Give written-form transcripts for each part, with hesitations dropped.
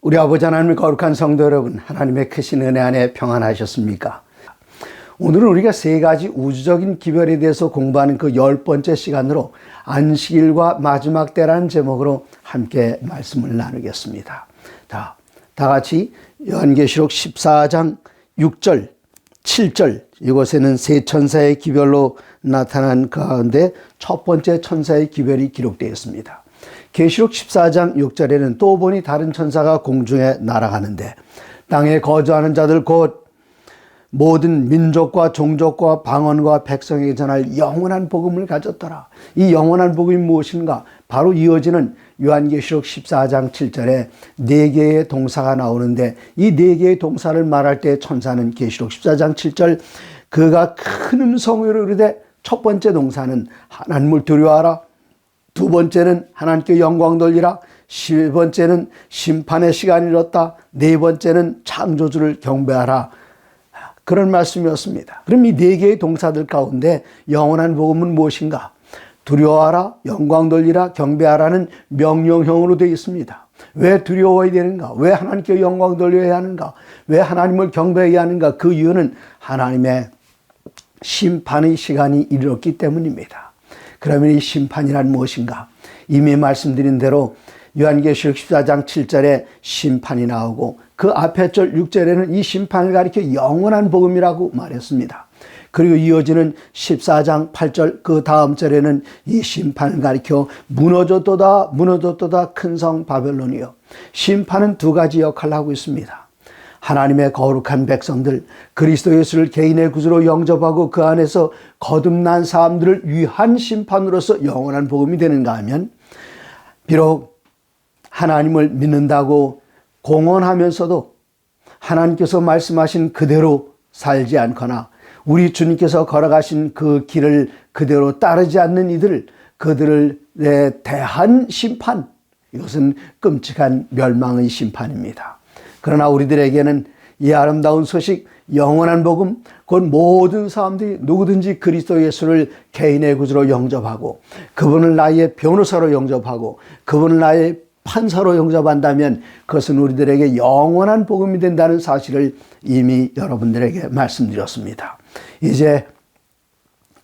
우리 아버지 하나님의 거룩한 성도 여러분, 하나님의 크신 은혜 안에 평안하셨습니까? 오늘은 우리가 세 가지 우주적인 기별에 대해서 공부하는 그 10번째 시간으로 안식일과 마지막 때라는 제목으로 함께 말씀을 나누겠습니다. 다 같이 요한계시록 14장 6절, 7절, 이곳에는 세 천사의 기별로 나타난 가운데 첫 번째 천사의 기별이 기록되어 있습니다. 계시록 14장 6절에는 또 보니 다른 천사가 공중에 날아가는데 땅에 거주하는 자들 곧 모든 민족과 종족과 방언과 백성에게 전할 영원한 복음을 가졌더라. 이 영원한 복음이 무엇인가? 바로 이어지는 요한계시록 14장 7절에 네 개의 동사가 나오는데 이 네 개의 동사를 말할 때 천사는 계시록 14장 7절 그가 큰 음성으로 이르되 첫 번째 동사는 하나님을 두려워하라. 두 번째는 하나님께 영광 돌리라. 세 번째는 심판의 시간이 이뤘다. 네 번째는 창조주를 경배하라. 그런 말씀이었습니다. 그럼 이 네 개의 동사들 가운데 영원한 복음은 무엇인가? 두려워하라, 영광 돌리라, 경배하라는 명령형으로 되어 있습니다. 왜 두려워해야 되는가? 왜 하나님께 영광 돌려야 하는가? 왜 하나님을 경배해야 하는가? 그 이유는 하나님의 심판의 시간이 이르렀기 때문입니다. 그러면 이 심판이란 무엇인가? 이미 말씀드린 대로 요한계시록 14장 7절에 심판이 나오고 그 앞에 절 6절에는 이 심판을 가리켜 영원한 복음이라고 말했습니다. 그리고 이어지는 14장 8절 그 다음 절에는 이 심판을 가리켜 무너졌도다 큰 성 바벨론이여. 심판은 두 가지 역할을 하고 있습니다. 하나님의 거룩한 백성들 그리스도 예수를 개인의 구주로 영접하고 그 안에서 거듭난 사람들을 위한 심판으로서 영원한 복음이 되는가 하면 비록 하나님을 믿는다고 공언하면서도 하나님께서 말씀하신 그대로 살지 않거나 우리 주님께서 걸어가신 그 길을 그대로 따르지 않는 이들, 그들에 대한 심판, 이것은 끔찍한 멸망의 심판입니다. 그러나 우리들에게는 이 아름다운 소식, 영원한 복음, 곧 모든 사람들이 누구든지 그리스도 예수를 개인의 구주로 영접하고 그분을 나의 변호사로 영접하고 그분을 나의 판사로 영접한다면 그것은 우리들에게 영원한 복음이 된다는 사실을 이미 여러분들에게 말씀드렸습니다. 이제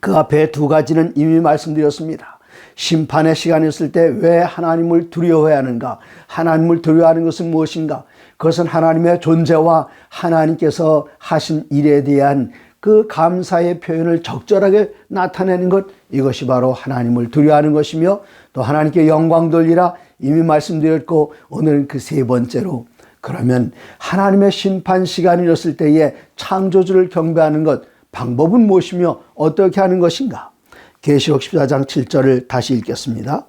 그 앞에 두 가지는 이미 말씀드렸습니다. 심판의 시간이 있을 때 왜 하나님을 두려워해야 하는가? 하나님을 두려워하는 것은 무엇인가? 그것은 하나님의 존재와 하나님께서 하신 일에 대한 그 감사의 표현을 적절하게 나타내는 것, 이것이 바로 하나님을 두려워하는 것이며 또 하나님께 영광 돌리라 이미 말씀드렸고 오늘은 그 세 번째로 그러면 하나님의 심판 시간이 이었을 때에 창조주를 경배하는 것 방법은 무엇이며 어떻게 하는 것인가? 계시록 14장 7절을 다시 읽겠습니다.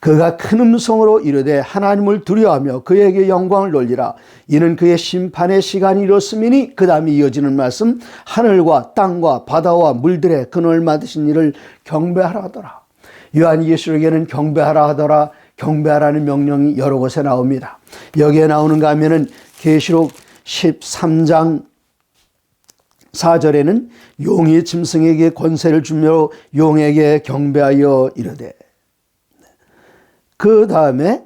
그가 큰 음성으로 이르되 하나님을 두려워하며 그에게 영광을 돌리라. 이는 그의 심판의 시간이 이뤘음이니 그 다음에 이어지는 말씀 하늘과 땅과 바다와 물들의 근원을 만드신 이를 경배하라 하더라. 요한계시록에는 경배하라 하더라. 경배하라는 명령이 여러 곳에 나옵니다. 여기에 나오는가 하면은 계시록 13장 4절에는 용이 짐승에게 권세를 주며 용에게 경배하여 이르되 그 다음에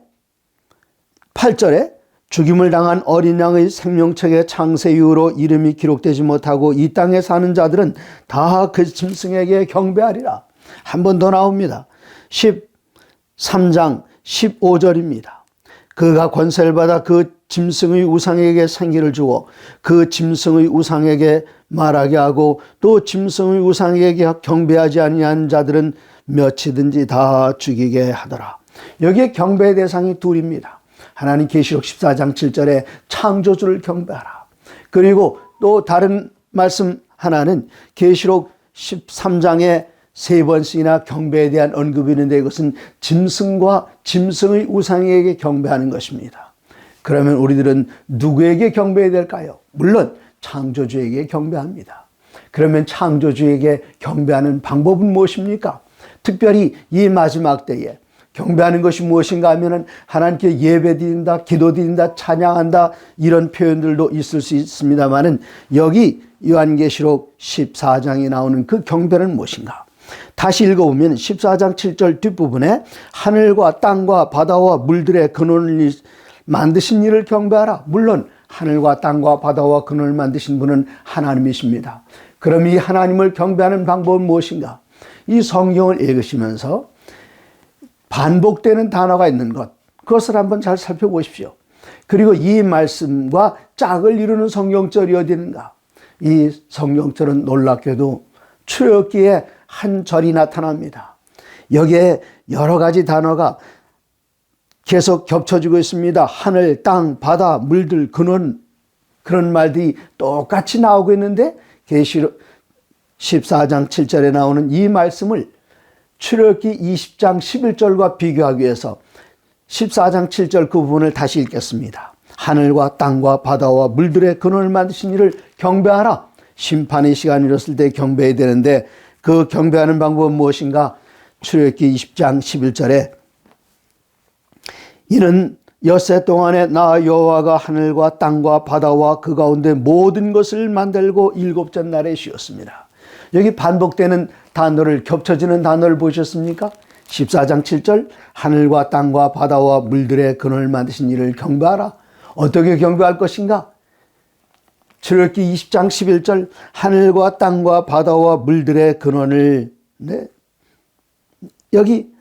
8절에 죽임을 당한 어린 양의 생명책의 창세 이후로 이름이 기록되지 못하고 이 땅에 사는 자들은 다 그 짐승에게 경배하리라. 한 번 더 나옵니다. 13장 15절입니다. 그가 권세를 받아 그 짐승의 우상에게 생기를 주고 그 짐승의 우상에게 말하게 하고 또 짐승의 우상에게 경배하지 아니한 자들은 몇이든지 다 죽이게 하더라. 여기에 경배의 대상이 둘입니다. 하나님 계시록 14장 7절에 창조주를 경배하라. 그리고 또 다른 말씀 하나는 계시록 13장에 세 번씩이나 경배에 대한 언급이 있는데 이것은 짐승과 짐승의 우상에게 경배하는 것입니다. 그러면 우리들은 누구에게 경배해야 될까요? 물론 창조주에게 경배합니다. 그러면 창조주에게 경배하는 방법은 무엇입니까? 특별히 이 마지막 때에 경배하는 것이 무엇인가 하면은 하나님께 예배드린다, 기도드린다, 찬양한다 이런 표현들도 있을 수 있습니다만은 여기 요한계시록 14장에 나오는 그 경배는 무엇인가? 다시 읽어보면 14장 7절 뒷부분에 하늘과 땅과 바다와 물들의 근원을 만드신 이를 경배하라. 물론 하늘과 땅과 바다와 그늘을 만드신 분은 하나님이십니다. 그럼 이 하나님을 경배하는 방법은 무엇인가? 이 성경을 읽으시면서 반복되는 단어가 있는 것, 그것을 한번 잘 살펴보십시오. 그리고 이 말씀과 짝을 이루는 성경절이 어디 있는가? 이 성경절은 놀랍게도 출애굽기에 한 절이 나타납니다. 여기에 여러 가지 단어가 계속 겹쳐지고 있습니다. 하늘, 땅, 바다, 물들, 근원, 그런 말들이 똑같이 나오고 있는데 계시록 14장 7절에 나오는 이 말씀을 출애굽기 20장 11절과 비교하기 위해서 14장 7절 그 부분을 다시 읽겠습니다. 하늘과 땅과 바다와 물들의 근원을 만드신 이를 경배하라. 심판의 시간이 이뤘을 때 경배해야 되는데 그 경배하는 방법은 무엇인가? 출애굽기 20장 11절에 이는 엿새 동안에 나 여호와가 하늘과 땅과 바다와 그 가운데 모든 것을 만들고 일곱째 날에 쉬었습니다. 여기 반복되는 단어를, 겹쳐지는 단어를 보셨습니까? 14장 7절 하늘과 땅과 바다와 물들의 근원을 만드신 이를 경배하라. 어떻게 경배할 것인가? 출애굽기 20장 11절 하늘과 땅과 바다와 물들의 근원을, 네, 여기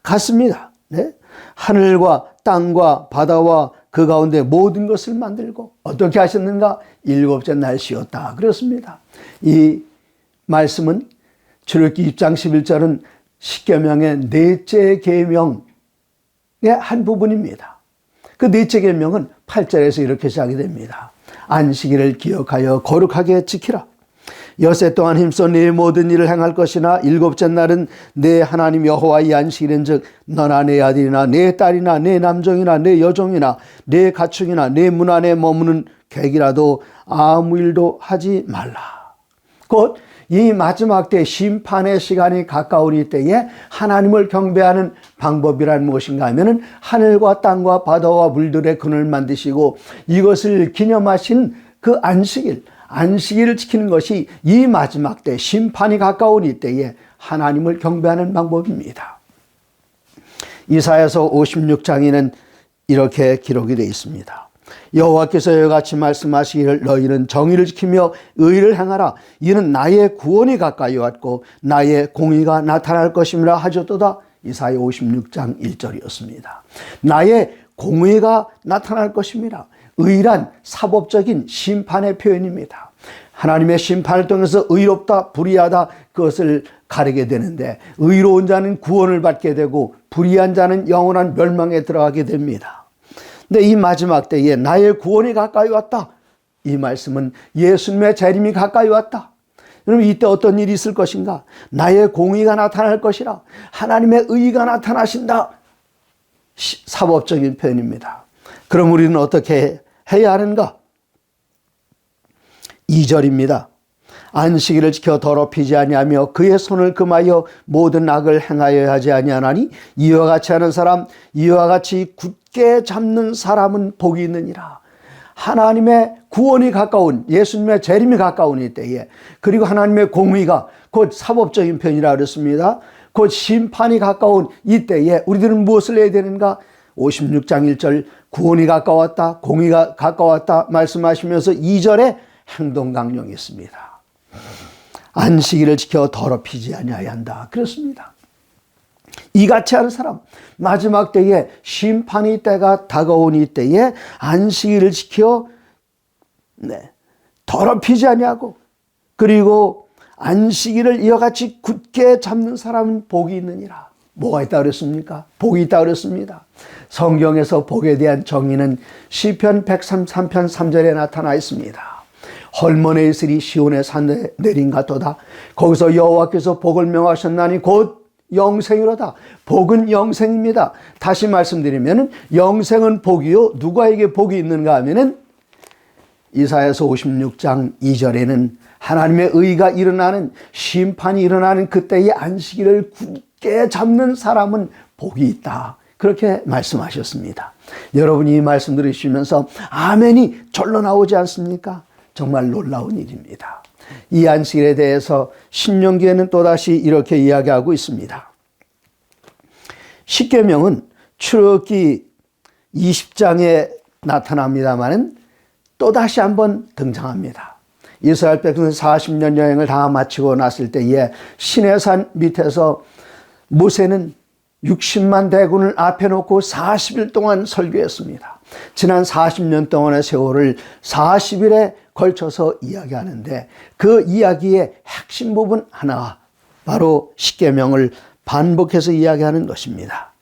같습니다. 네? 하늘과 땅과 바다와 그 가운데 모든 것을 만들고 어떻게 하셨는가? 일곱째 날 쉬었다. 그렇습니다. 이 말씀은 출애굽기 20장 11절은 십계명의 넷째 계명의 한 부분입니다. 그 넷째 계명은 8절에서 이렇게 시작이 됩니다. 안식일을 기억하여 거룩하게 지키라. 엿새 동안 힘써 네 모든 일을 행할 것이나 일곱째 날은 내 하나님 여호와의 안식일인즉 너나 내 아들이나 내 딸이나 내 남종이나 내 여종이나 내 가축이나 내 문 안에 머무는 객이라도 아무 일도 하지 말라. 곧 이 마지막 때 심판의 시간이 가까우니 때에 하나님을 경배하는 방법이란 무엇인가 하면은 하늘과 땅과 바다와 물들의 근을 만드시고 이것을 기념하신 그 안식일을 지키는 것이 이 마지막 때 심판이 가까우니 때에 하나님을 경배하는 방법입니다. 이사야서 56장에는 이렇게 기록이 되어 있습니다. 여호와께서 이와 같이 말씀하시기를 너희는 정의를 지키며 의를 행하라. 이는 나의 구원이 가까이 왔고 나의 공의가 나타날 것임이라 하셨도다. 이사야 56장 1절이었습니다. 나의 공의가 나타날 것입니다. 의란 사법적인 심판의 표현입니다. 하나님의 심판을 통해서 의롭다, 불의하다 그것을 가리게 되는데 의로운 자는 구원을 받게 되고 불의한 자는 영원한 멸망에 들어가게 됩니다. 근데 이 마지막 때에 나의 구원이 가까이 왔다. 이 말씀은 예수님의 재림이 가까이 왔다. 여러분 이때 어떤 일이 있을 것인가? 나의 공의가 나타날 것이라. 하나님의 의가 나타나신다. 사법적인 표현입니다. 그럼 우리는 어떻게 해야 하는가? 2절입니다. 안식일을 지켜 더럽히지 아니하며 그의 손을 금하여 모든 악을 행하여 하지 아니하나니 이와 같이 하는 사람, 이와 같이 굳게 잡는 사람은 복이 있느니라. 하나님의 구원이 가까운, 예수님의 재림이 가까운 이때에, 그리고 하나님의 공의가 곧 사법적인 표현이라 그랬습니다. 곧 심판이 가까운 이때에 우리들은 무엇을 해야 되는가? 56장 1절 구원이 가까웠다, 공의가 가까웠다 말씀하시면서 2절에 행동 강령이 있습니다. 안식일을 지켜 더럽히지 아니하여야 한다. 그렇습니다. 이같이 하는 사람, 마지막 때에 심판의 때가 다가오니 때에 안식일을 지켜 더럽히지 아니하고 그리고 안식일을 이와 같이 굳게 잡는 사람은 복이 있느니라. 뭐가 있다 그랬습니까? 복이 있다 그랬습니다. 성경에서 복에 대한 정의는 시편 133편 3절에 나타나 있습니다. 헐몬의 이슬이 시온의 산에 내린 같도다. 거기서 여호와께서 복을 명하셨나니 곧 영생이로다. 복은 영생입니다. 다시 말씀드리면 영생은 복이요. 누구에게 복이 있는가 하면은 이사야서 56장 2절에는 하나님의 의가 일어나는 심판이 일어나는 그때의 안식일을 굳게 잡는 사람은 복이 있다. 그렇게 말씀하셨습니다. 여러분이 이 말씀 들으시면서 아멘이 절로 나오지 않습니까? 정말 놀라운 일입니다. 이 안식일에 대해서 신명기에는 또다시 이렇게 이야기하고 있습니다. 십계명은 출애굽기 20장에 나타납니다마는 또다시 한번 등장합니다. 이스라엘 백성은 40년 여행을 다 마치고 났을 때에 시내산 밑에서 모세는 60만 대군을 앞에 놓고 40일 동안 설교했습니다. 지난 40년 동안의 세월을 40일에 걸쳐서 이야기하는데 그 이야기의 핵심 부분 하나, 바로 십계명을 반복해서 이야기하는 것입니다.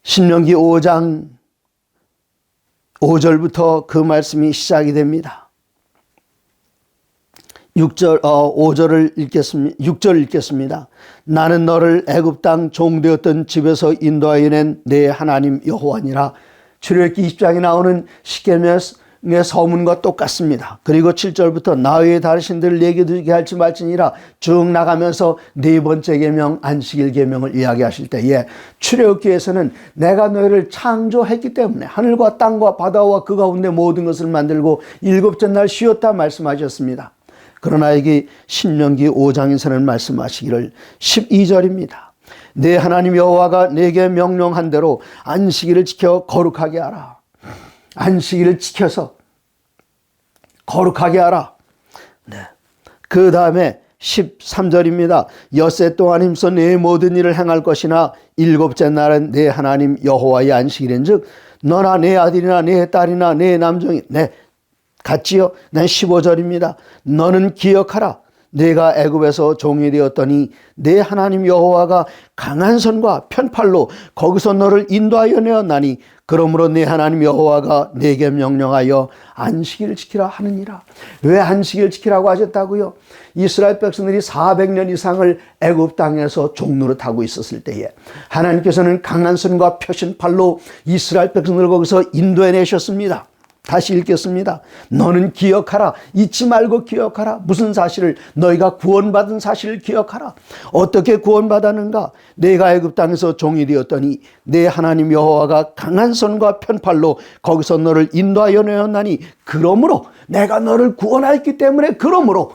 신명기 5장 5절부터 그 말씀이 시작이 됩니다. 5절을 읽겠습니다. 6절 읽겠습니다. 나는 너를 애굽 땅 종되었던 집에서 인도하여 낸 내 하나님 여호와니라. 출애굽기 20장에 나오는 십계명의 서문과 똑같습니다. 그리고 7절부터 나 외에 다른 신들을 내게 두게 할지 말지니라 쭉 나가면서 네 번째 계명 안식일 계명을 이야기하실 때에 출애굽기에서는 내가 너희를 창조했기 때문에 하늘과 땅과 바다와 그 가운데 모든 것을 만들고 일곱째 날 쉬었다 말씀하셨습니다. 그러나 여기 신명기 5장에서는 말씀하시기를 12절입니다. 내 하나님 여호와가 내게 명령한 대로 안식일을 지켜 거룩하게 하라. 안식일을 지켜서 거룩하게 하라. 네. 그 다음에 13절입니다. 엿새 동안 힘써 내 모든 일을 행할 것이나 일곱째 날은 내 하나님 여호와의 안식일인즉 너나 내 아들이나 내 딸이나 내 남종이 같지요? 난 15절입니다. 너는 기억하라. 내가 애굽에서 종이 되었더니 내 하나님 여호와가 강한 손과 편팔로 거기서 너를 인도하여 내었나니 그러므로 내 하나님 여호와가 내게 명령하여 안식일을 지키라 하느니라. 왜 안식일을 지키라고 하셨다고요? 이스라엘 백성들이 400년 이상을 애굽 땅에서 종노릇하고 있었을 때에 하나님께서는 강한 손과 펴신 팔로 이스라엘 백성들을 거기서 인도해 내셨습니다. 다시 읽겠습니다. 너는 기억하라. 잊지 말고 기억하라. 무슨 사실을? 너희가 구원받은 사실을 기억하라. 어떻게 구원받았는가? 내가 애굽 땅에서 종이 되었더니 내 하나님 여호와가 강한 손과 편팔로 거기서 너를 인도하여 내었나니 그러므로 내가 너를 구원하였기 때문에 그러므로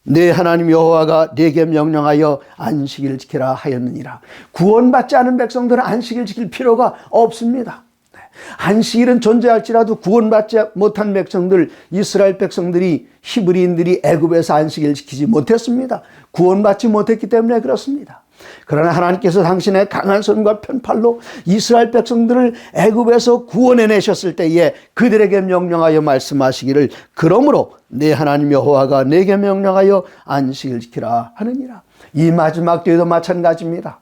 내 하나님 여호와가 내게 명령하여 안식일을 지키라 하였느니라. 구원받지 않은 백성들은 안식일 지킬 필요가 없습니다. 안식일은 존재할지라도 구원받지 못한 백성들, 이스라엘 백성들이, 히브리인들이 애굽에서 안식일을 지키지 못했습니다. 구원받지 못했기 때문에 그렇습니다. 그러나 하나님께서 당신의 강한 손과 편팔로 이스라엘 백성들을 애굽에서 구원해 내셨을 때에 그들에게 명령하여 말씀하시기를 그러므로 내 하나님 여호와가 내게 명령하여 안식일을 지키라 하느니라. 이 마지막 때에도 마찬가지입니다.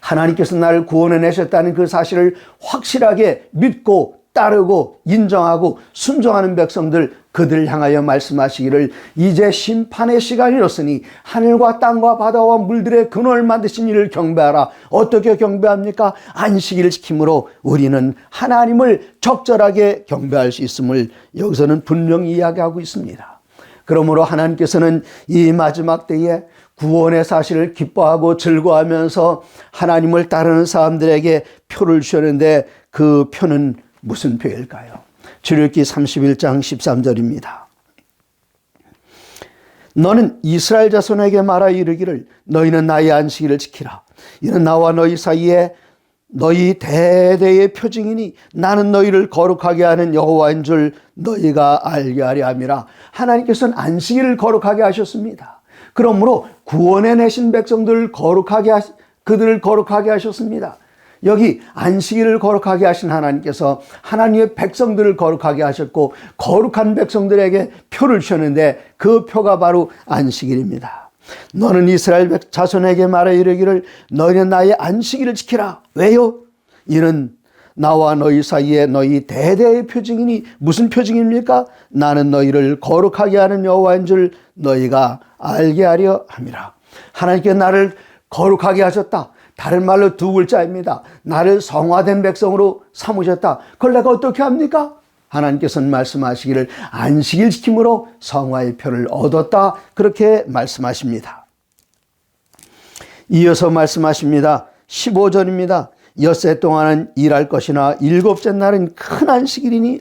하나님께서 나를 구원해 내셨다는 그 사실을 확실하게 믿고 따르고 인정하고 순종하는 백성들, 그들을 향하여 말씀하시기를 이제 심판의 시간이 이렇으니 하늘과 땅과 바다와 물들의 근원을 만드신 이를 경배하라. 어떻게 경배합니까? 안식일을 지킴으로 우리는 하나님을 적절하게 경배할 수 있음을 여기서는 분명히 이야기하고 있습니다. 그러므로 하나님께서는 이 마지막 때에 구원의 사실을 기뻐하고 즐거워하면서 하나님을 따르는 사람들에게 표를 주셨는데 그 표는 무슨 표일까요? 출애굽기 31장 13절입니다. 너는 이스라엘 자손에게 말하 이르기를 너희는 나의 안식일을 지키라. 이는 나와 너희 사이에 너희 대대의 표징이니 나는 너희를 거룩하게 하는 여호와인 줄 너희가 알게 하려 함이라. 하나님께서는 안식일을 거룩하게 하셨습니다. 그러므로 구원해 내신 백성들을 그들을 거룩하게 하셨습니다. 여기 안식일을 거룩하게 하신 하나님께서 하나님의 백성들을 거룩하게 하셨고 거룩한 백성들에게 표를 주셨는데 그 표가 바로 안식일입니다. 너는 이스라엘 자손에게 말해 이르기를 너희는 나의 안식일을 지키라. 왜요? 이는 나와 너희 사이에 너희 대대의 표징이니 무슨 표징입니까? 나는 너희를 거룩하게 하는 여호와인 줄 너희가 알게 하려 함이라. 하나님께 나를 거룩하게 하셨다. 다른 말로 두 글자입니다. 나를 성화된 백성으로 삼으셨다. 그걸 내가 어떻게 합니까? 하나님께서는 말씀하시기를 안식일 지킴으로 성화의 표를 얻었다. 그렇게 말씀하십니다. 이어서 말씀하십니다. 15절입니다. 엿새 동안은 일할 것이나 일곱째 날은 큰 안식일이니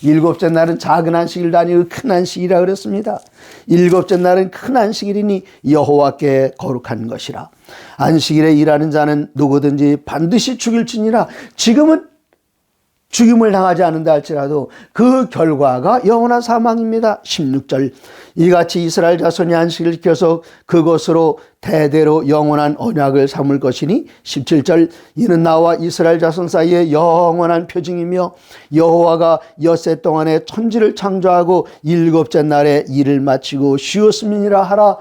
일곱째 날은 작은 안식일도 아니고 큰 안식일이라 그랬습니다. 일곱째 날은 큰 안식일이니 여호와께 거룩한 것이라. 안식일에 일하는 자는 누구든지 반드시 죽일지니라. 지금은 죽임을 당하지 않는다 할지라도 그 결과가 영원한 사망입니다. 16절. 이같이 이스라엘 자손이 안식일을 지켜서 그것으로 대대로 영원한 언약을 삼을 것이니 17절. 이는 나와 이스라엘 자손 사이에 영원한 표징이며 여호와가 엿새 동안에 천지를 창조하고 일곱째 날에 일을 마치고 쉬었음이니라 하라.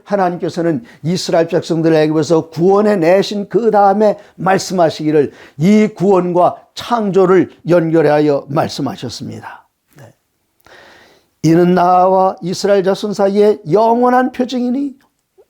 하나님께서는 이스라엘 백성들을 애굽에서 구원해 내신 그 다음에 말씀하시기를 이 구원과 창조를 연결하여 말씀하셨습니다. 네. 이는 나와 이스라엘 자손 사이에 영원한 표징이니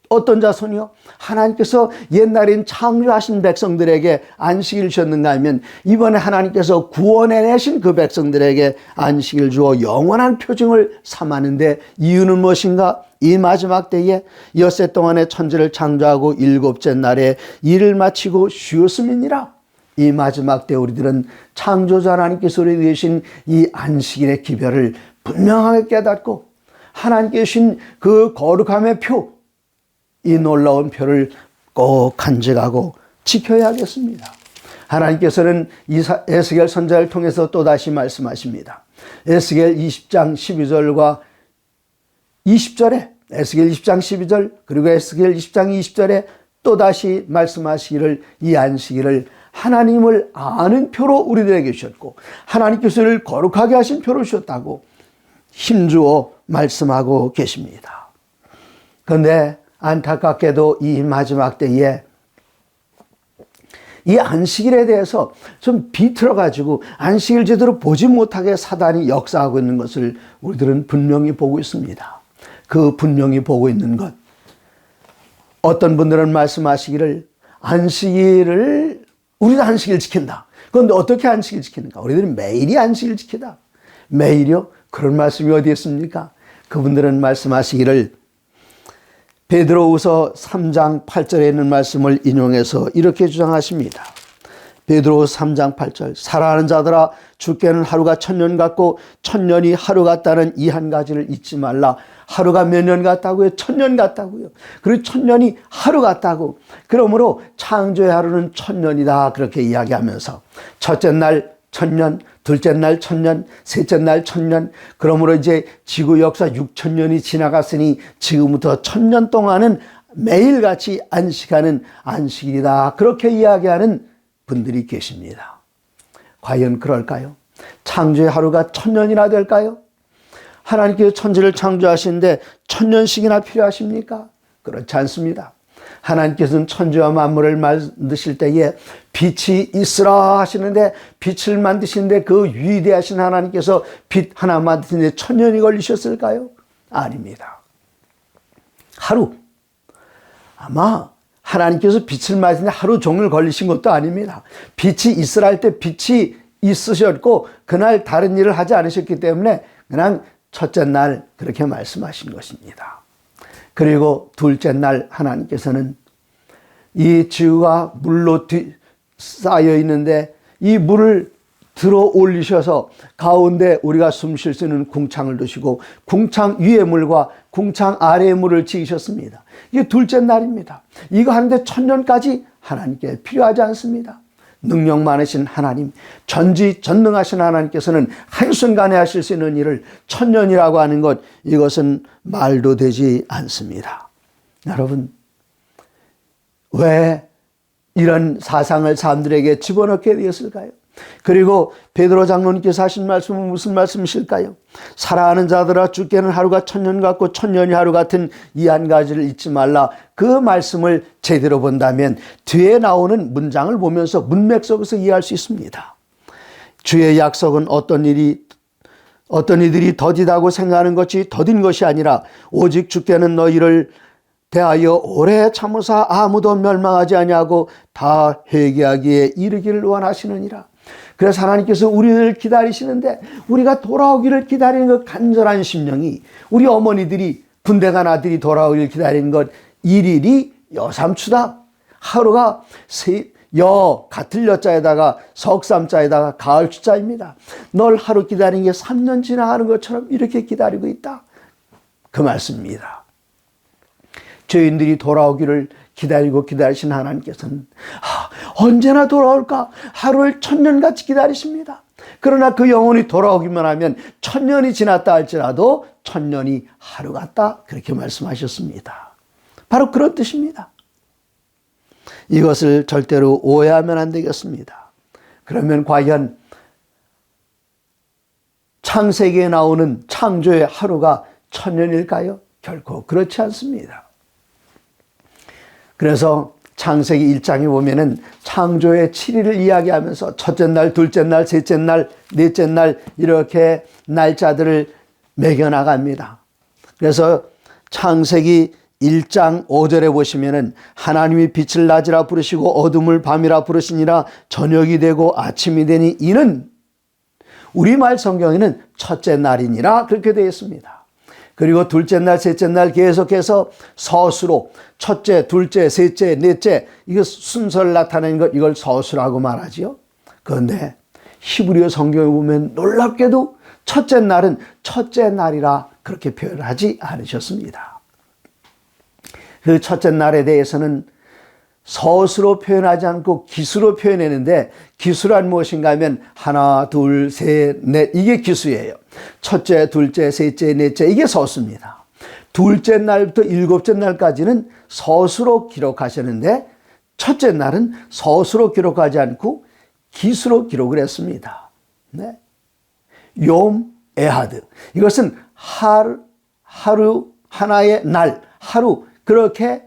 어떤 자손이요? 하나님께서 옛날엔 창조하신 백성들에게 안식일을 주셨는가 하면 이번에 하나님께서 구원해내신 그 백성들에게 안식일을 주어 영원한 표징을 삼았는데 이유는 무엇인가? 이 마지막 때에 엿새 동안에 천지를 창조하고 일곱째 날에 일을 마치고 쉬었음이니라. 이 마지막 때 우리들은 창조자 하나님께서 우리에게 주신 이 안식일의 기별을 분명하게 깨닫고 하나님께 주신 그 거룩함의 표, 이 놀라운 표를 꼭 간직하고 지켜야겠습니다. 하나님께서는 에스겔 선지자를 통해서 또다시 말씀하십니다. 에스겔 20장 12절과 20절에 에스겔 20장 12절 그리고 에스겔 20장 20절에 또다시 말씀하시기를 이 안식일을 하나님을 아는 표로 우리들에게 주셨고 하나님께서 우리를 거룩하게 하신 표로 주셨다고 힘주어 말씀하고 계십니다. 그런데 안타깝게도 이 마지막 때에 이 안식일에 대해서 좀 비틀어가지고 안식일 제대로 보지 못하게 사단이 역사하고 있는 것을 우리들은 분명히 보고 있습니다. 그 분명히 보고 있는 것, 어떤 분들은 말씀하시기를 안식일을 우리도 안식일 지킨다. 그런데 어떻게 안식일 지키는가? 우리들은 매일이 안식일 지키다. 매일이요? 그런 말씀이 어디 있습니까? 그분들은 말씀하시기를 베드로후서 3장 8절에 있는 말씀을 인용해서 이렇게 주장하십니다. 베드로후서 3장 8절. 사랑하는 자들아, 주께는 하루가 천년 같고 천년이 하루 같다는 이 한 가지를 잊지 말라. 하루가 몇 년 같다고요? 천년 같다고요. 그리고 천년이 하루 같다고. 그러므로 창조의 하루는 천년이다. 그렇게 이야기하면서 첫째 날 천년, 둘째 날 천년, 셋째 날 천년. 그러므로 이제 지구 역사 6,000년이 지나갔으니 지금부터 1,000년 동안은 매일같이 안식하는 안식일이다. 그렇게 이야기하는 분들이 계십니다. 과연 그럴까요? 창조의 하루가 1,000년이나 될까요? 하나님께서 천지를 창조하시는데 1,000년씩이나 필요하십니까? 그렇지 않습니다. 하나님께서는 천지와 만물을 만드실 때에 빛이 있으라 하시는데 빛을 만드시는데 그 위대하신 하나님께서 빛 하나 만드시는데 1,000년이 걸리셨을까요? 아닙니다. 하루. 아마 하나님께서 빛을 만드시는데 하루 종일 걸리신 것도 아닙니다. 빛이 있으라 할 때 빛이 있으셨고 그날 다른 일을 하지 않으셨기 때문에 그냥 첫째 날 그렇게 말씀하신 것입니다. 그리고 둘째 날 하나님께서는 이 지구가 물로 쌓여 있는데 이 물을 들어 올리셔서 가운데 우리가 숨 쉴 수 있는 궁창을 두시고 궁창 위의 물과 궁창 아래의 물을 지으셨습니다. 이게 둘째 날입니다. 이거 하는데 1,000년까지 하나님께 필요하지 않습니다. 능력 많으신 하나님, 전지전능하신 하나님께서는 한순간에 하실 수 있는 일을 1,000년이라고 하는 것, 이것은 말도 되지 않습니다. 여러분, 왜 이런 사상을 사람들에게 집어넣게 되었을까요? 그리고 베드로 장로님께서 하신 말씀은 무슨 말씀이실까요? 사랑하는 자들아, 주께는 하루가 1,000년 같고 1,000년이 하루 같은 이 한 가지를 잊지 말라. 그 말씀을 제대로 본다면 뒤에 나오는 문장을 보면서 문맥 속에서 이해할 수 있습니다. 주의 약속은 어떤 이들이 더디다고 생각하는 것이 더딘 것이 아니라 오직 주께는 너희를 대하여 오래 참으사 아무도 멸망하지 아니하고 다 회개하기에 이르기를 원하시느니라. 그래서 하나님께서 우리를 기다리시는데 우리가 돌아오기를 기다리는 그 간절한 심령이, 우리 어머니들이 군대 간 아들이 돌아오기를 기다리는 것 일일이 여삼추다. 하루가 같을 여자에다가 석삼자에다가 가을 추자입니다. 널 하루 기다리는 게 3년 지나가는 것처럼 이렇게 기다리고 있다. 그 말씀입니다. 죄인들이 돌아오기를 기다리고 기다리신 하나님께서는 언제나 돌아올까 하루를 천년같이 기다리십니다. 그러나 그 영혼이 돌아오기만 하면 천년이 지났다 할지라도 천년이 하루 같다, 그렇게 말씀하셨습니다. 바로 그런 뜻입니다. 이것을 절대로 오해하면 안 되겠습니다. 그러면 과연 창세기에 나오는 창조의 하루가 천년일까요? 결코 그렇지 않습니다. 그래서 창세기 1장에 보면은 창조의 7일을 이야기하면서 첫째 날, 둘째 날, 셋째 날, 넷째 날 이렇게 날짜들을 매겨나갑니다. 그래서 창세기 1장 5절에 보시면은 하나님이 빛을 낮이라 부르시고 어둠을 밤이라 부르시니라 저녁이 되고 아침이 되니 이는 우리말 성경에는 첫째 날이니라 그렇게 되어 있습니다. 그리고 둘째 날, 셋째 날 계속해서 서수로 첫째, 둘째, 셋째, 넷째 이거 순서를 나타내는 것, 이걸 서수라고 말하지요. 그런데 히브리어 성경에 보면 놀랍게도 첫째 날은 첫째 날이라 그렇게 표현하지 않으셨습니다. 그 첫째 날에 대해서는 서수로 표현하지 않고 기수로 표현했는데, 기수란 무엇인가 하면 하나, 둘, 셋, 넷 이게 기수예요. 첫째, 둘째, 셋째, 넷째 이게 서수입니다. 둘째 날부터 일곱째 날까지는 서수로 기록하셨는데 첫째 날은 서수로 기록하지 않고 기수로 기록을 했습니다. 네. 욤 에하드, 이것은 하루 하나의 날, 하루, 그렇게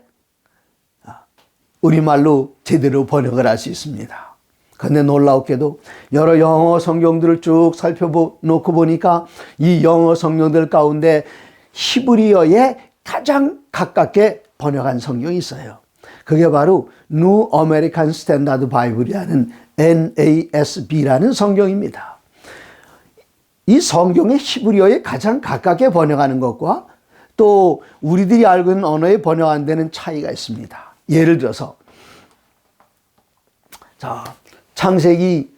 우리말로 제대로 번역을 할 수 있습니다. 그런데 놀랍게도 여러 영어 성경들을 쭉 살펴놓고 보니까 이 영어 성경들 가운데 히브리어에 가장 가깝게 번역한 성경이 있어요. 그게 바로 New American Standard Bible이라는 NASB라는 성경입니다. 이 성경의 히브리어에 가장 가깝게 번역하는 것과 또 우리들이 알고 있는 언어에 번역한 데는 차이가 있습니다. 예를 들어서 창세기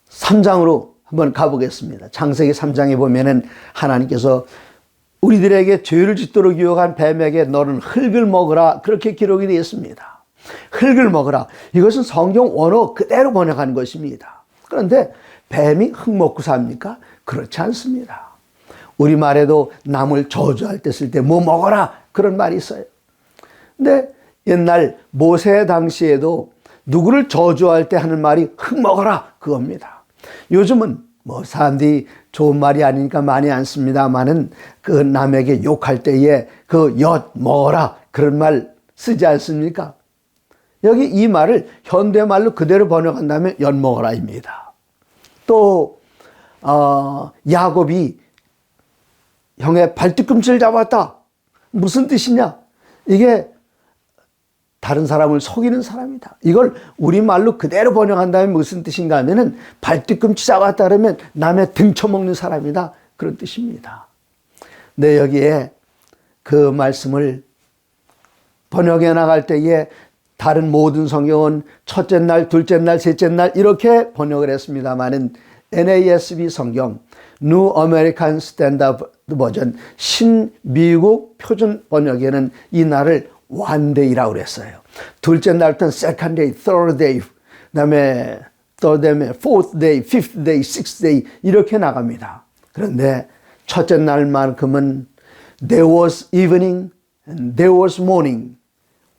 3장으로 한번 가보겠습니다. 창세기 3장에 보면은 하나님께서 우리들에게 죄를 짓도록 유혹한 뱀에게 너는 흙을 먹으라 그렇게 기록이 되어 있습니다. 흙을 먹으라, 이것은 성경 원어 그대로 번역한 것입니다. 그런데 뱀이 흙 먹고 삽니까? 그렇지 않습니다. 우리말에도 남을 저주할 때 쓸 때 뭐 먹어라 그런 말이 있어요. 근데 옛날 모세 당시에도 누구를 저주할 때 하는 말이 흙 먹어라 그겁니다. 요즘은 뭐 사람들이 좋은 말이 아니니까 많이 안 씁니다만은 그 남에게 욕할 때에 그 엿 먹어라 그런 말 쓰지 않습니까? 여기 이 말을 현대말로 그대로 번역한다면 엿 먹어라입니다. 또 야곱이 형의 발뒤꿈치를 잡았다. 무슨 뜻이냐? 이게 다른 사람을 속이는 사람이다. 이걸 우리말로 그대로 번역한다면 무슨 뜻인가 하면은 발뒤꿈치 잡았다 그러면 남의 등쳐먹는 사람이다. 그런 뜻입니다. 네, 여기에 그 말씀을 번역해 나갈 때에 다른 모든 성경은 첫째 날, 둘째 날, 셋째 날 이렇게 번역을 했습니다만은 NASB 성경, New American Standard 버전, 신미국 표준 번역에는 이 날을 one day라고 그랬어요. 둘째 날부터는 second day, third day, 그다음에 third day, fourth day, fifth day, sixth day 이렇게 나갑니다. 그런데 첫째 날만큼은 there was evening and there was morning,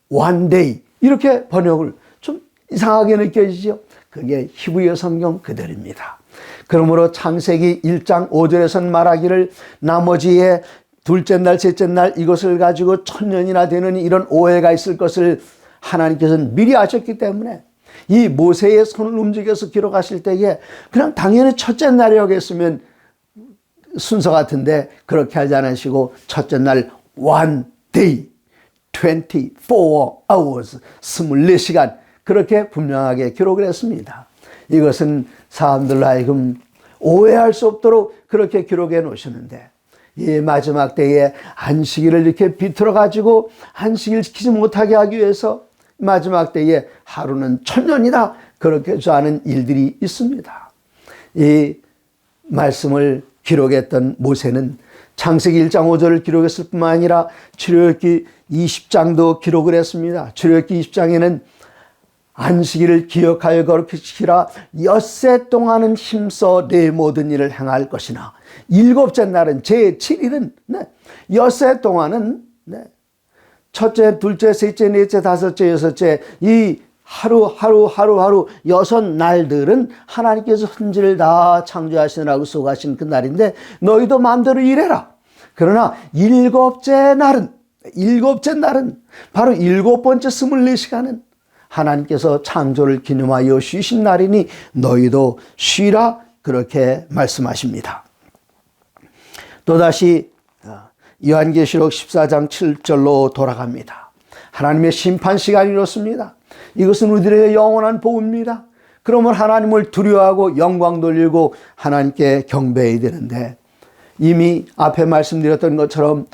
one day 이렇게 번역을 좀 이상하게 느껴지죠. 그게 히브리어 성경 그대로입니다. 그러므로 창세기 1장 5절에서는 말하기를 나머지에 둘째 날, 셋째 날 이것을 가지고 천년이나 되는 이런 오해가 있을 것을 하나님께서는 미리 아셨기 때문에 이 모세의 손을 움직여서 기록하실 때에 그냥 당연히 첫째 날이라고 했으면 순서 같은데 그렇게 하지 않으시고 첫째 날 one day, 24 hours, 24시간 그렇게 분명하게 기록을 했습니다. 이것은 사람들로 하여금 오해할 수 없도록 그렇게 기록해 놓으셨는데 이 마지막 때에 안식일을 이렇게 비틀어 가지고 안식일 지키지 못하게 하기 위해서 마지막 때에 하루는 천년이다 그렇게 하는 일들이 있습니다. 이 말씀을 기록했던 모세는 창세기 1장 5절을 기록했을 뿐만 아니라 출애굽기 20장도 기록을 했습니다. 출애굽기 20장에는 안식일을 기억하여 거룩히 지키라. 엿새 동안은 힘써 내 모든 일을 행할 것이나 일곱째 날은 제7일은 엿새 동안은 첫째, 둘째, 셋째, 넷째, 다섯째, 여섯째 이 하루 여섯 날들은 하나님께서 흔지를 다 창조하시느라고 수고하신 그 날인데 너희도 마음대로 일해라. 그러나 일곱째 날은 바로 일곱 번째 24시간은 하나님께서 창조를 기념하여 쉬신 날이니 너희도 쉬라, 그렇게 말씀하십니다. 또다시 요한계시록 14장 7절로 돌아갑니다. 하나님의 심판 시간이 이렇습니다. 이것은 우리들에게 영원한 복입니다. 그러면 하나님을 두려워하고 영광 돌리고 하나님께 경배해야 되는데, 이미 앞에 말씀드렸던 것처럼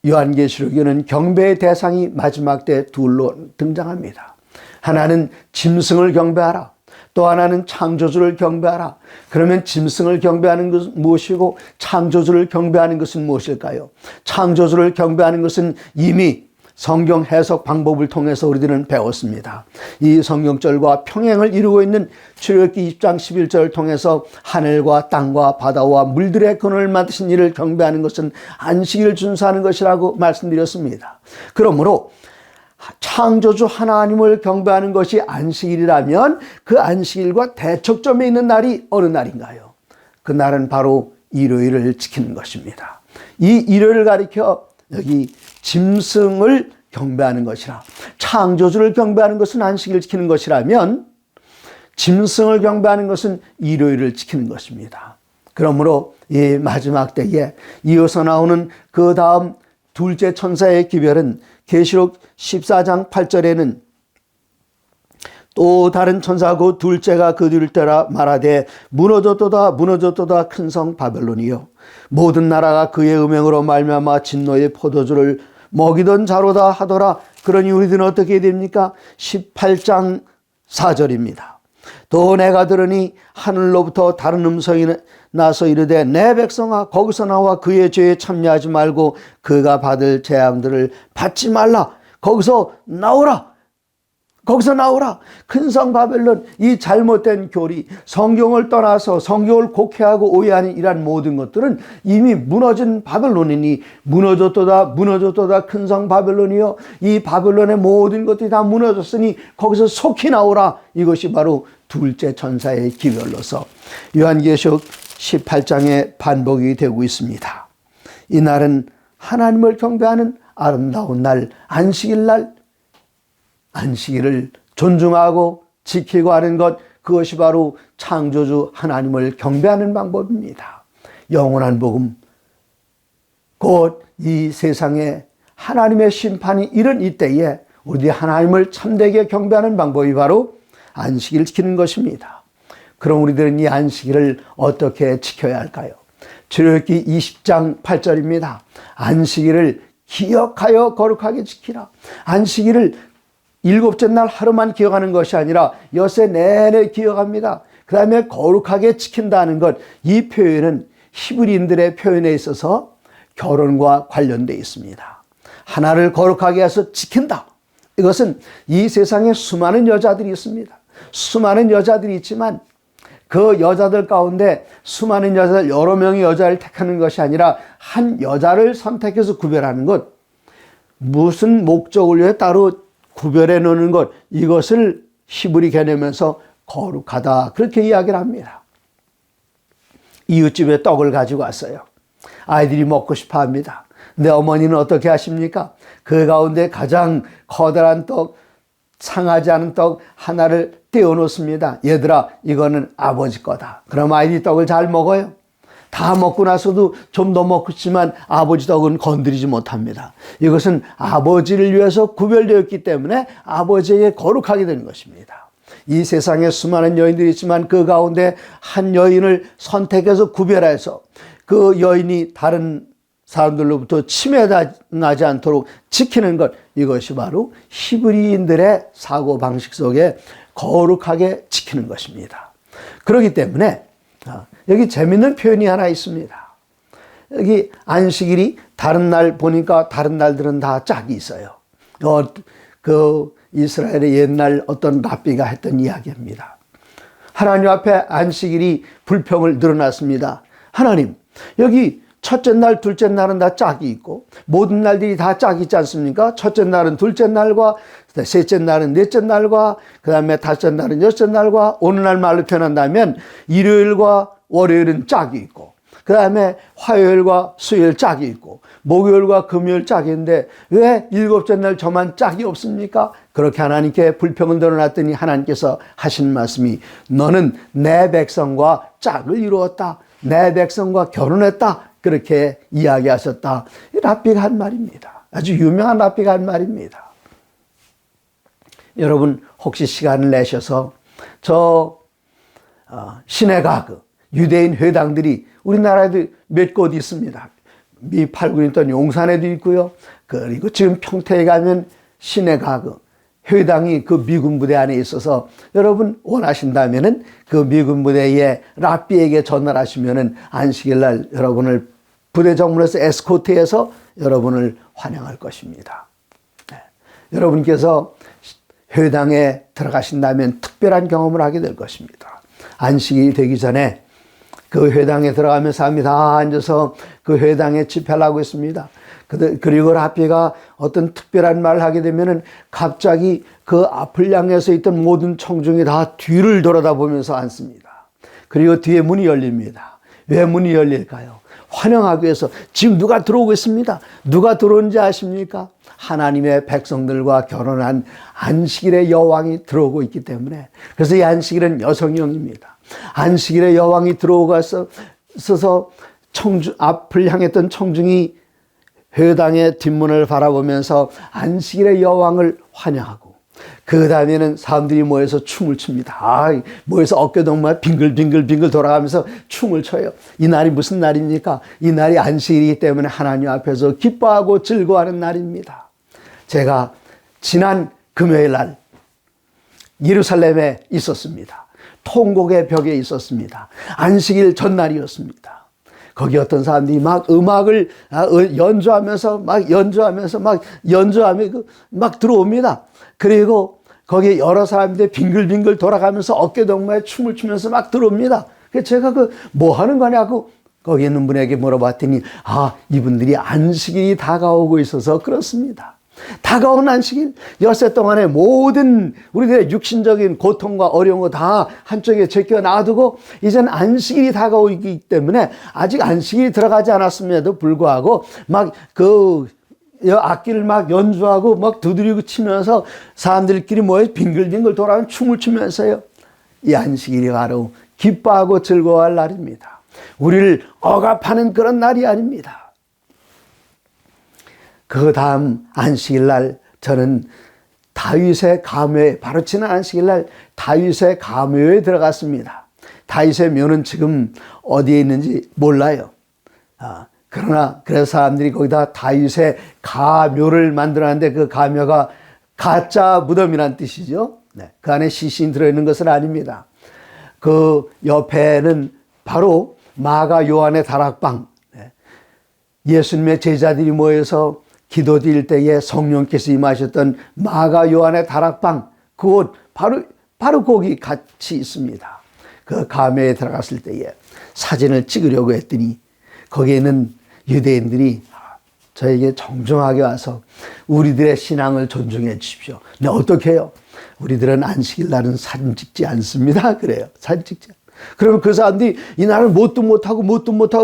요한계시록에는 경배의 대상이 마지막 때 둘로 등장합니다. 하나는 짐승을 경배하라. 또 하나는 창조주를 경배하라. 그러면 짐승을 경배하는 것은 무엇이고 창조주를 경배하는 것은 무엇일까요? 창조주를 경배하는 것은 이미 성경 해석 방법을 통해서 우리들은 배웠습니다. 이 성경절과 평행을 이루고 있는 출애굽기 20장 11절을 통해서 하늘과 땅과 바다와 물들의 근원을 만드신 이를 경배하는 것은 안식일을 준수하는 것이라고 말씀드렸습니다. 그러므로 창조주 하나님을 경배하는 것이 안식일이라면 그 안식일과 대척점에 있는 날이 어느 날인가요? 그 날은 바로 일요일을 지키는 것입니다. 이 일요일을 가리켜 여기 짐승을 경배하는 것이라, 창조주를 경배하는 것은 안식일을 지키는 것이라면 짐승을 경배하는 것은 일요일을 지키는 것입니다. 그러므로 이 마지막 때에 이어서 나오는 그 다음 둘째 천사의 기별은 계시록 14장 8절에는 또 다른 천사 곧 둘째가 그 뒤를 따라 말하되 무너졌도다 큰 성 바벨론이요 모든 나라가 그의 음행으로 말미암아 진노의 포도주를 먹이던 자로다 하더라. 그러니 우리들은 어떻게 됩니까? 18장 4절입니다. 또 내가 들으니 하늘로부터 다른 음성이 나서 이르되 내 백성아 거기서 나와 그의 죄에 참여하지 말고 그가 받을 재앙들을 받지 말라. 거기서 나오라. 큰 성 바벨론, 이 잘못된 교리, 성경을 떠나서 성경을 곡해하고 오해하는 이러한 모든 것들은 이미 무너진 바벨론이니 무너졌도다 큰 성 바벨론이요 이 바벨론의 모든 것들이 다 무너졌으니 거기서 속히 나오라. 이것이 바로 둘째 천사의 기별로서 요한계시록 18장의 반복이 되고 있습니다. 이 날은 하나님을 경배하는 아름다운 날, 안식일 날, 안식일을 존중하고 지키고 하는 것, 그것이 바로 창조주 하나님을 경배하는 방법입니다. 영원한 복음, 곧 이 세상에 하나님의 심판이 이른 이때에 우리 하나님을 참되게 경배하는 방법이 바로 안식일을 지키는 것입니다. 그럼 우리들은 이 안식일을 어떻게 지켜야 할까요? 출애굽기 20장 8절입니다. 안식일을 기억하여 거룩하게 지키라. 안식일을 일곱째 날 하루만 기억하는 것이 아니라 엿새 내내 기억합니다. 그 다음에 거룩하게 지킨다는 것, 이 표현은 히브리인들의 표현에 있어서 결혼과 관련되어 있습니다. 하나를 거룩하게 해서 지킨다. 이것은 이 세상에 수많은 여자들이 있습니다. 수많은 여자들이 있지만 그 여자들 가운데 수많은 여자들, 여러 명의 여자를 택하는 것이 아니라 한 여자를 선택해서 구별하는 것, 무슨 목적을 위해 따로 구별해 놓는 것, 이것을 히브리 개념에서 거룩하다, 그렇게 이야기를 합니다. 이웃집에 떡을 가지고 왔어요. 아이들이 먹고 싶어 합니다. 근데 어머니는 어떻게 하십니까? 그 가운데 가장 커다란 떡, 상하지 않은 떡 하나를 떼어 놓습니다. 얘들아, 이거는 아버지 거다. 그럼 아이들이 떡을 잘 먹어요. 다 먹고 나서도 좀 더 먹고 싶지만 아버지 떡은 건드리지 못합니다. 이것은 아버지를 위해서 구별되었기 때문에 아버지에게 거룩하게 되는 것입니다. 이 세상에 수많은 여인들이 있지만 그 가운데 한 여인을 선택해서 구별해서 그 여인이 다른 사람들로부터 침해나지 않도록 지키는 것, 이것이 바로 히브리인들의 사고방식 속에 거룩하게 지키는 것입니다. 그렇기 때문에 여기 재밌는 표현이 하나 있습니다. 여기 안식일이 다른 날 보니까 다른 날들은 다 짝이 있어요. 그 이스라엘의 옛날 어떤 랍비가 했던 이야기입니다. 하나님 앞에 안식일이 불평을 늘어났습니다. 하나님, 여기 첫째 날, 둘째 날은 다 짝이 있고 모든 날들이 다 짝이 있지 않습니까? 첫째 날은 둘째 날과 셋째 날은 넷째 날과 그 다음에 다섯째 날은 여섯째 날과 오늘 날 말로 표현한다면 일요일과 월요일은 짝이 있고 그 다음에 화요일과 수요일 짝이 있고 목요일과 금요일 짝인데 왜 일곱째 날 저만 짝이 없습니까? 그렇게 하나님께 불평을 드러났더니 하나님께서 하신 말씀이 너는 내 백성과 짝을 이루었다. 내 백성과 결혼했다. 그렇게 이야기하셨다. 랍비가 한 말입니다. 아주 유명한 랍비가 한 말입니다. 여러분 혹시 시간을 내셔서 저 시내가그 유대인 회당들이 우리나라에도 몇 곳 있습니다. 미 8군 있던 용산에도 있고요. 그리고 지금 평택에 가면 시내가그 회당이 그 미군 부대 안에 있어서 여러분 원하신다면은 그 미군 부대의 랍비에게 전화를 하시면은 안식일 날 여러분을 부대 정문에서 에스코트해서 여러분을 환영할 것입니다. 네. 여러분께서 회당에 들어가신다면 특별한 경험을 하게 될 것입니다. 안식일이 되기 전에 그 회당에 들어가면 사람이 다 앉아서 그 회당에 집회를 하고 있습니다. 그리고 랍비가 어떤 특별한 말을 하게 되면은 갑자기 그 앞을 향해서 있던 모든 청중이 다 뒤를 돌아다보면서 앉습니다. 그리고 뒤에 문이 열립니다. 왜 문이 열릴까요? 환영하기 위해서. 지금 누가 들어오고 있습니다. 누가 들어오는지 아십니까? 하나님의 백성들과 결혼한 안식일의 여왕이 들어오고 있기 때문에. 그래서 이 안식일은 여성형입니다. 안식일의 여왕이 들어오고서 청중 앞을 향했던 청중이 회당의 뒷문을 바라보면서 안식일의 여왕을 환영하고 그 다음에는 사람들이 모여서 춤을 춥니다. 모여서 어깨동무에 빙글빙글 돌아가면서 춤을 춰요. 이 날이 무슨 날입니까? 이 날이 안식일이기 때문에 하나님 앞에서 기뻐하고 즐거워하는 날입니다. 제가 지난 금요일 날 예루살렘에 있었습니다. 통곡의 벽에 있었습니다. 안식일 전날이었습니다. 거기 어떤 사람들이 막 음악을 연주하면서 막 들어옵니다. 그리고 거기에 여러 사람들이 빙글빙글 돌아가면서 어깨동무에 춤을 추면서 막 들어옵니다. 그래서 제가 뭐 하는 거냐고 거기 있는 분에게 물어봤더니 이분들이 안식일이 다가오고 있어서 그렇습니다. 다가온 안식일, 엿새 동안의 모든 우리들의 육신적인 고통과 어려운 거 다 한쪽에 제껴 놔두고 이젠 안식일이 다가오기 때문에 아직 안식일이 들어가지 않았음에도 불구하고 막 악기를 막 연주하고 막 두드리고 치면서 사람들끼리 모여 빙글빙글 돌아가는 춤을 추면서요. 이 안식일이 바로 기뻐하고 즐거워할 날입니다. 우리를 억압하는 그런 날이 아닙니다. 그 다음 안식일 날 저는 다윗의 가묘에 바로 지난 안식일 날 다윗의 가묘에 들어갔습니다. 다윗의 묘는 지금 어디에 있는지 몰라요. 그러나 그래서 사람들이 거기다 다윗의 가묘를 만들었는데 그 가묘가 가짜 무덤이란 뜻이죠. 네, 그 안에 시신이 들어있는 것은 아닙니다. 그 옆에는 바로 마가 요한의 다락방, 예수님의 제자들이 모여서 기도드릴 때에 성령께서 임하셨던 마가 요한의 다락방, 그곳 바로 거기 같이 있습니다. 그 가묘에 들어갔을 때에 사진을 찍으려고 했더니 거기에는 유대인들이 저에게 정중하게 와서 우리들의 신앙을 존중해 주십시오. 근데 어떻게 해요? 우리들은 안식일 날은 사진 찍지 않습니다. 그래요. 사진 찍지 않습니다. 그러면 그 사람들이 이 날을 뭣도 못하고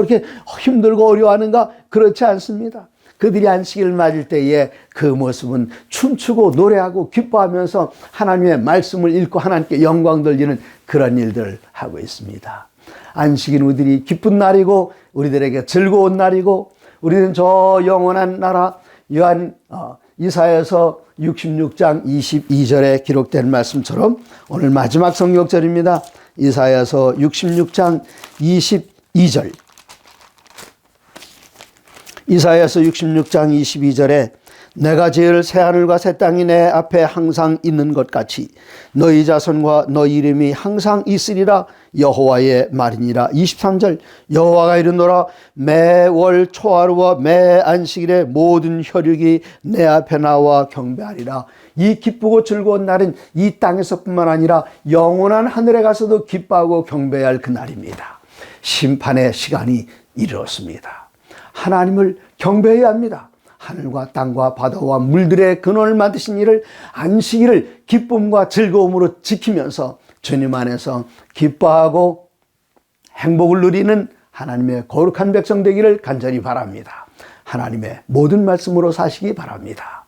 이렇게 힘들고 어려워하는가? 그렇지 않습니다. 그들이 안식일을 맞을 때에 그 모습은 춤추고 노래하고 기뻐하면서 하나님의 말씀을 읽고 하나님께 영광 돌리는 그런 일들을 하고 있습니다. 안식일은 우리들이 기쁜 날이고 우리들에게 즐거운 날이고 우리는 저 영원한 나라 이사야서 66장 22절에 기록된 말씀처럼 오늘 마지막 성경절입니다. 이사야서 66장 22절. 이사야서 66장 22절에 내가 지을 새하늘과 새 땅이 내 앞에 항상 있는 것 같이 너희 자손과 너희 이름이 항상 있으리라 여호와의 말이니라. 23절 여호와가 이르노라 매월 초하루와 매 안식일에 모든 혈육이 내 앞에 나와 경배하리라. 이 기쁘고 즐거운 날은 이 땅에서뿐만 아니라 영원한 하늘에 가서도 기뻐하고 경배해야 할 그 날입니다. 심판의 시간이 이르렀습니다. 하나님을 경배해야 합니다. 하늘과 땅과 바다와 물들의 근원을 만드신 이를 안식일을 기쁨과 즐거움으로 지키면서 주님 안에서 기뻐하고 행복을 누리는 하나님의 거룩한 백성 되기를 간절히 바랍니다. 하나님의 모든 말씀으로 사시기 바랍니다.